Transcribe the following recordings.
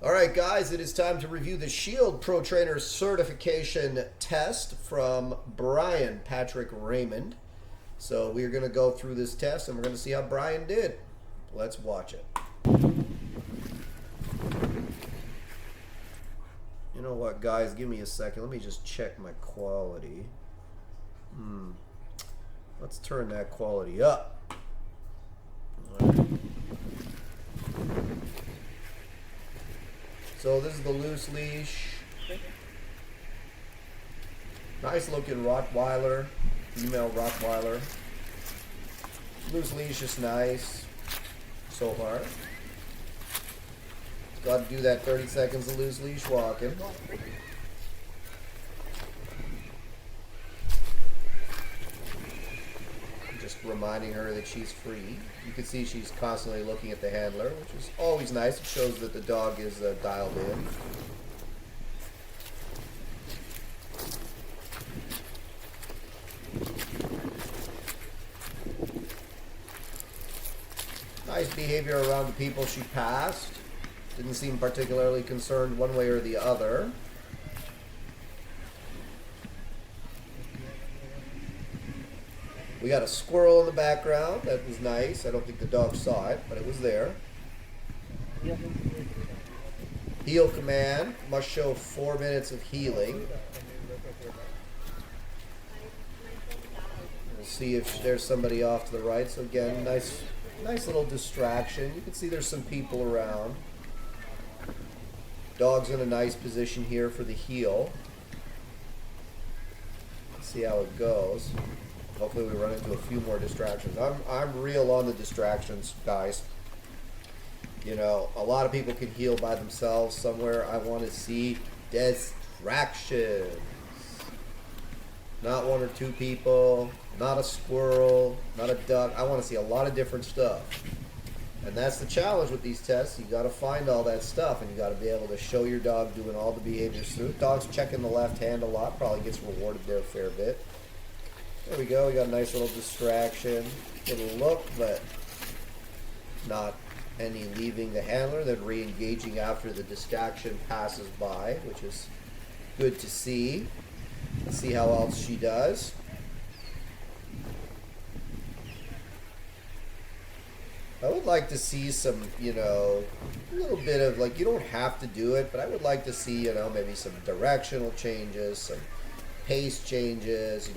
All right, guys, it is time to review the Shield Pro Trainer certification test from Brian Patrick Raymond. So we're going to go through this test and we're going to see how Brian did. Let's watch it. You know what, guys? Give me a second. Let me just check my quality. Let's turn that quality up. All right. So this is the loose leash. Nice looking Rottweiler, female Rottweiler. Loose leash is nice so far. Got to do that 30 seconds of loose leash walking. Just reminding her that she's free. You can see she's constantly looking at the handler, which is always nice. It shows that the dog is dialed in. Nice behavior around the people she passed. Didn't seem particularly concerned one way or the other. We got a squirrel in the background. That was nice. I don't think the dog saw it, but it was there. Heal command. Must show 4 minutes of healing. We'll see if there's somebody off to the right. So again, nice little distraction. You can see there's some people around. Dog's in a nice position here for the heal. Let's see how it goes. Hopefully we run into a few more distractions. I'm real on the distractions, guys. You know, a lot of people can heal by themselves. Somewhere I want to see distractions. Not one or two people, not a squirrel, not a duck. I want to see a lot of different stuff. And that's the challenge with these tests. You got to find all that stuff, and you got to be able to show your dog doing all the behaviors through. Dog's checking the left hand a lot, probably gets rewarded there a fair bit. There we go. We got a nice little distraction. Little look, but not any leaving the handler. Then re-engaging after the distraction passes by, which is good to see. Let's see how else she does. I would like to see some, a little bit of, you don't have to do it, but I would like to see, maybe some directional changes, some pace changes,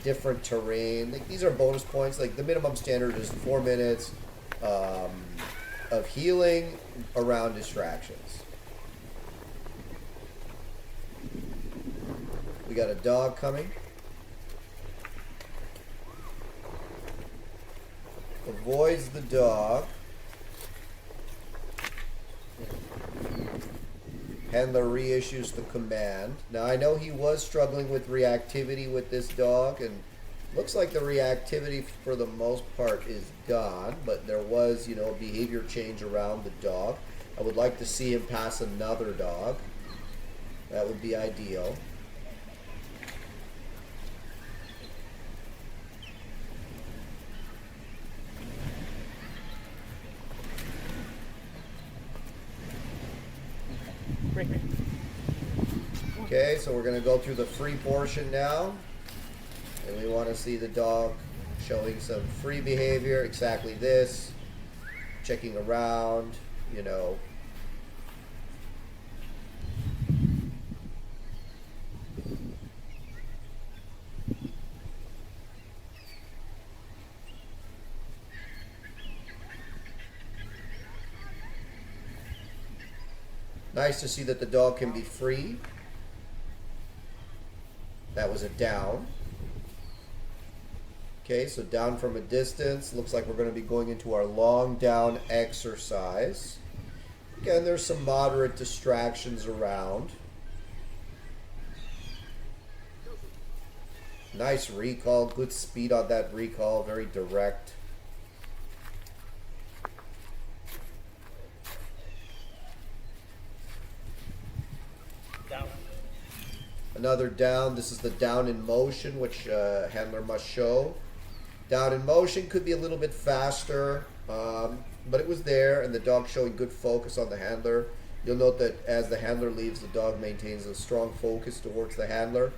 different terrain. These are bonus points. The minimum standard is 4 minutes of healing around distractions. We got a dog coming. Avoids the dog. Handler reissues the command. Now I know he was struggling with reactivity with this dog, and looks like the reactivity for the most part is gone, but there was, a behavior change around the dog. I would like to see him pass another dog. That would be ideal. Okay, so we're going to go through the free portion now. And we want to see the dog showing some free behavior, exactly this. Checking around, Nice to see that the dog can be free. That was a down. Okay, so down from a distance. Looks like we're going to be going into our long down exercise. Again, there's some moderate distractions around. Nice recall, good speed on that recall, very direct. Down. Another down. This is the down in motion, which handler must show. Down in motion could be a little bit faster, but it was there, and the dog showing good focus on the handler. You'll note that as the handler leaves, the dog maintains a strong focus towards the handler.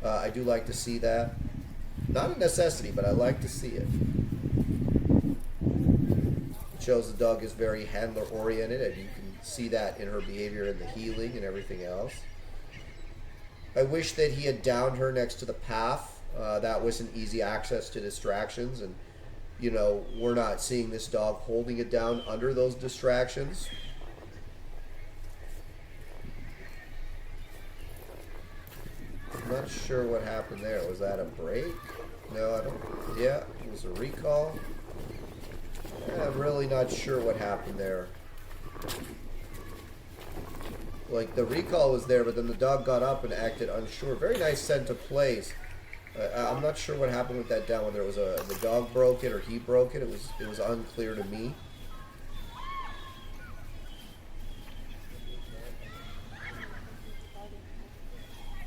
I do like to see that. Not a necessity, but I like to see it. It shows the dog is very handler oriented, and you can see that in her behavior in the heeling and everything else. I wish that he had downed her next to the path. That was an easy access to distractions, and you know, we're not seeing this dog holding it down under those distractions. I'm not sure what happened there. Was that a break? No, I don't. Yeah, it was a recall. I'm really not sure what happened there. Like, the recall was there, but then the dog got up and acted unsure. Very nice scent of place. I'm not sure what happened with that down, whether it was the dog broke it or he broke it. It was unclear to me.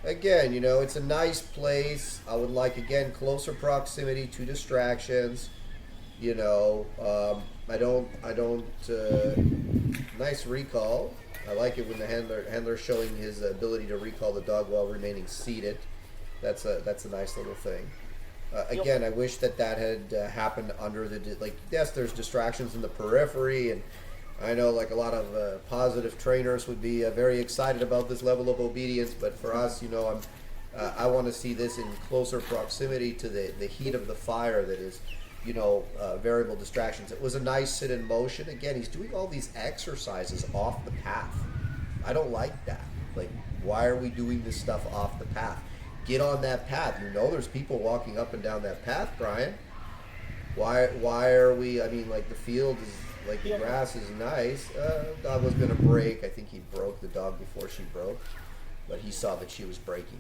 Again, you know, it's a nice place. I would like, again, closer proximity to distractions. You know, nice recall. I like it when the handler showing his ability to recall the dog while remaining seated. That's a nice little thing. Again, I wish that had happened under the, like, yes, there's distractions in the periphery, and I know, like, a lot of positive trainers would be very excited about this level of obedience, but for us, you know, I want to see this in closer proximity to the heat of the fire that is, you know, variable distractions. It was a nice sit in motion. Again, he's doing all these exercises off the path. I don't like that. Like, why are we doing this stuff off the path? Get on that path. You know there's people walking up and down that path, Brian. Why are we, I mean, like, the field is, like, the grass is nice. Dog was going to break. I think he broke the dog before she broke, but he saw that she was breaking.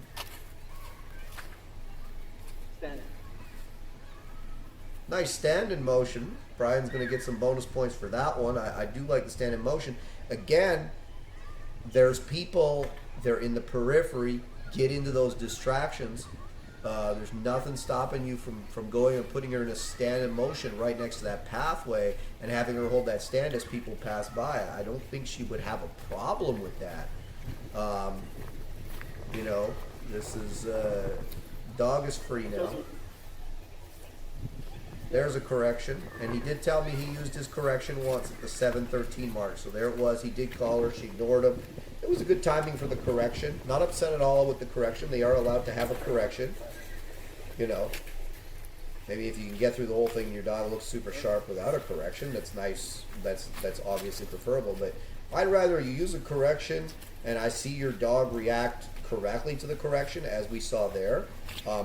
Stand. Nice stand in motion. Brian's going to get some bonus points for that one. I do like the stand in motion. Again, there's people, they're in the periphery. Get into those distractions. There's nothing stopping you from going and putting her in a stand in motion right next to that pathway and having her hold that stand as people pass by. I don't think she would have a problem with that. You know, this is, dog is free now. There's a correction, and he did tell me he used his correction once at the 7:13 mark. So there it was. He did call her. She ignored him. It was a good timing for the correction. Not upset at all with the correction. They are allowed to have a correction. You know, maybe if you can get through the whole thing and your dog looks super sharp without a correction, that's nice. That's obviously preferable. But I'd rather you use a correction and I see your dog react correctly to the correction, as we saw there,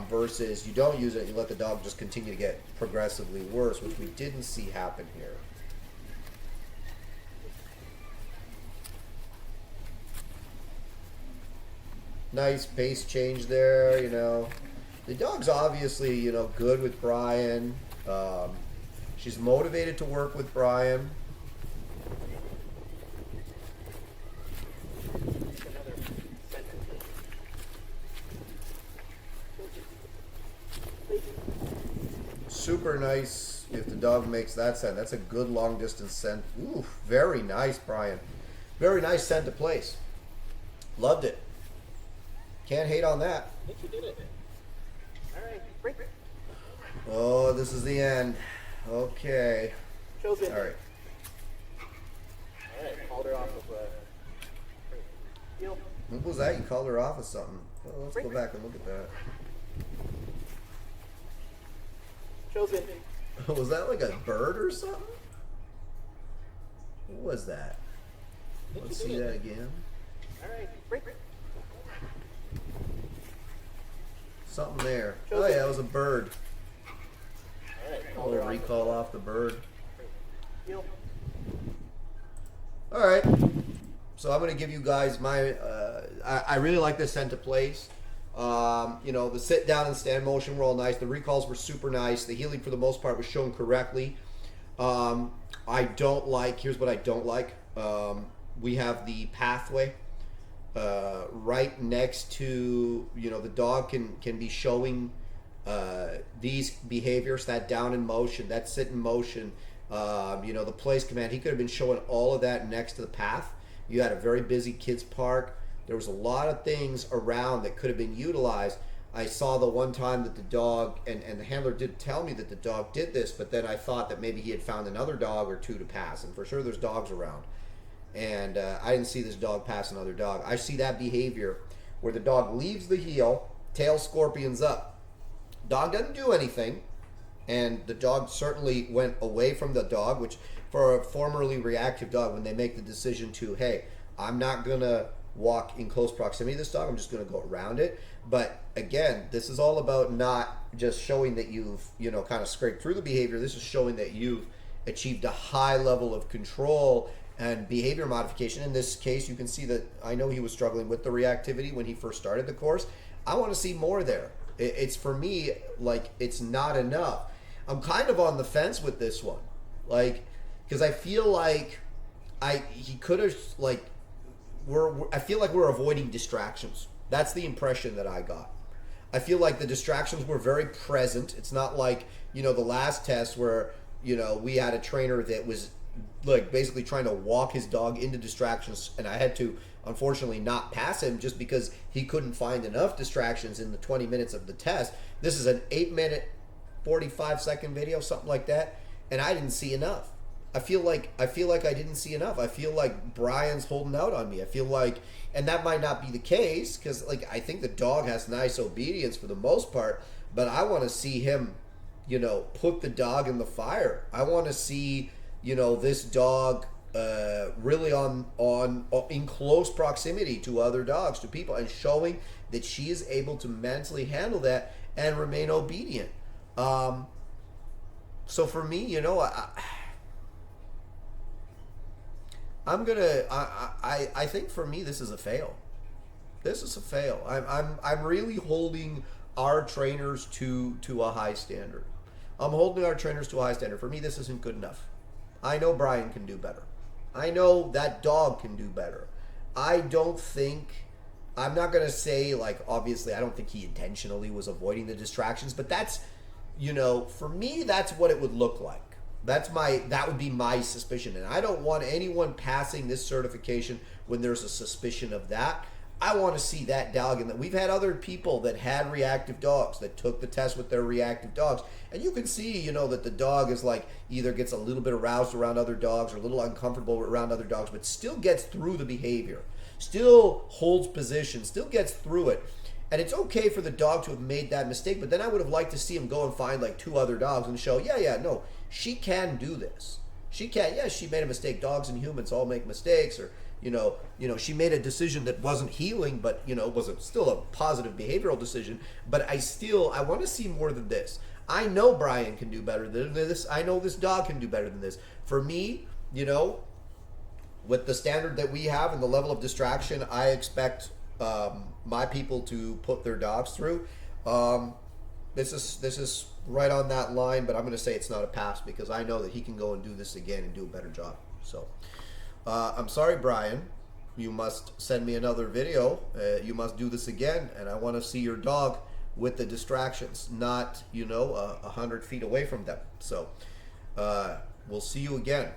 versus you don't use it and you let the dog just continue to get progressively worse, which we didn't see happen here. Nice pace change there, you know. The dog's obviously, you know, good with Brian. She's motivated to work with Brian. Super nice if the dog makes that scent. That's a good long distance scent. Ooh, very nice, Brian. Very nice scent to place. Loved it. Can't hate on that. I think you did it. All right, break. Oh, this is the end. Okay. Chosen. All right. All right, called her off of deal. What was that? You called her off of something. Well, let's go back and look at that. Chosen. Was that like a bird or something? What was that? Let's see that again. All right, break. Something there. Oh yeah, it was a bird. All right, A called her little off. recall off the bird. Deal. All right. So I'm going to give you guys my. I really like this scent to place. You know, the sit down and stand motion were all nice. The recalls were super nice. The healing for the most part was shown correctly. I don't like. Here's what I don't like. We have the pathway right next to. You know, the dog can be showing these behaviors. That down in motion, that sit in motion. You know, the place command. He could have been showing all of that next to the path. You had a very busy kids park. There was a lot of things around that could have been utilized. I saw the one time that the dog, and the handler did tell me that the dog did this, but then I thought that maybe he had found another dog or two to pass, and for sure there's dogs around. And I didn't see this dog pass another dog. I see that behavior where the dog leaves the heel, tail scorpions up. Dog doesn't do anything, and the dog certainly went away from the dog, which for a formerly reactive dog, when they make the decision to, hey, I'm not going to walk in close proximity to this dog, I'm just going to go around it. But again, this is all about not just showing that you've, kind of scraped through the behavior. This is showing that you've achieved a high level of control and behavior modification. In this case, you can see that I know he was struggling with the reactivity when he first started the course. I want to see more there. It's for me, like, it's not enough. I'm kind of on the fence with this one, like, because I feel like he could have, like, I feel like we're avoiding distractions. That's the impression that I got. I feel like the distractions were very present. It's not like, the last test where, we had a trainer that was like basically trying to walk his dog into distractions, and I had to unfortunately not pass him just because he couldn't find enough distractions in the 20 minutes of the test. This is an 8-minute 45-second video, something like that, and I didn't see enough. I feel like I didn't see enough. I feel like Brian's holding out on me. I feel like, and that might not be the case, because like I think the dog has nice obedience for the most part, but I want to see him, put the dog in the fire. I want to see, this dog really in close proximity to other dogs, to people, and showing that she is able to mentally handle that and remain obedient. So for me, I think for me this is a fail. This is a fail. I'm really holding our trainers to a high standard. I'm holding our trainers to a high standard. For me, this isn't good enough. I know Brian can do better. I know that dog can do better. I'm not going to say, like, obviously, I don't think he intentionally was avoiding the distractions, but that's, for me, that's what it would look like. That would be my suspicion. And I don't want anyone passing this certification when there's a suspicion of that. I want to see that dog. And that we've had other people that had reactive dogs that took the test with their reactive dogs. And you can see, that the dog is like either gets a little bit aroused around other dogs or a little uncomfortable around other dogs, but still gets through the behavior, still holds position, still gets through it. And it's okay for the dog to have made that mistake, but then I would have liked to see him go and find like 2 other dogs and show, no, she can do this. She can, yes, she made a mistake. Dogs and humans all make mistakes, or, she made a decision that wasn't healing, but, was still a positive behavioral decision. But I want to see more than this. I know Brian can do better than this. I know this dog can do better than this. For me, with the standard that we have and the level of distraction I expect my people to put their dogs through, this is right on that line, but I'm going to say it's not a pass because I know that he can go and do this again and do a better job. So I'm sorry, Brian. You must send me another video. You must do this again, and I want to see your dog with the distractions, not 100 feet away from them. So we'll see you again.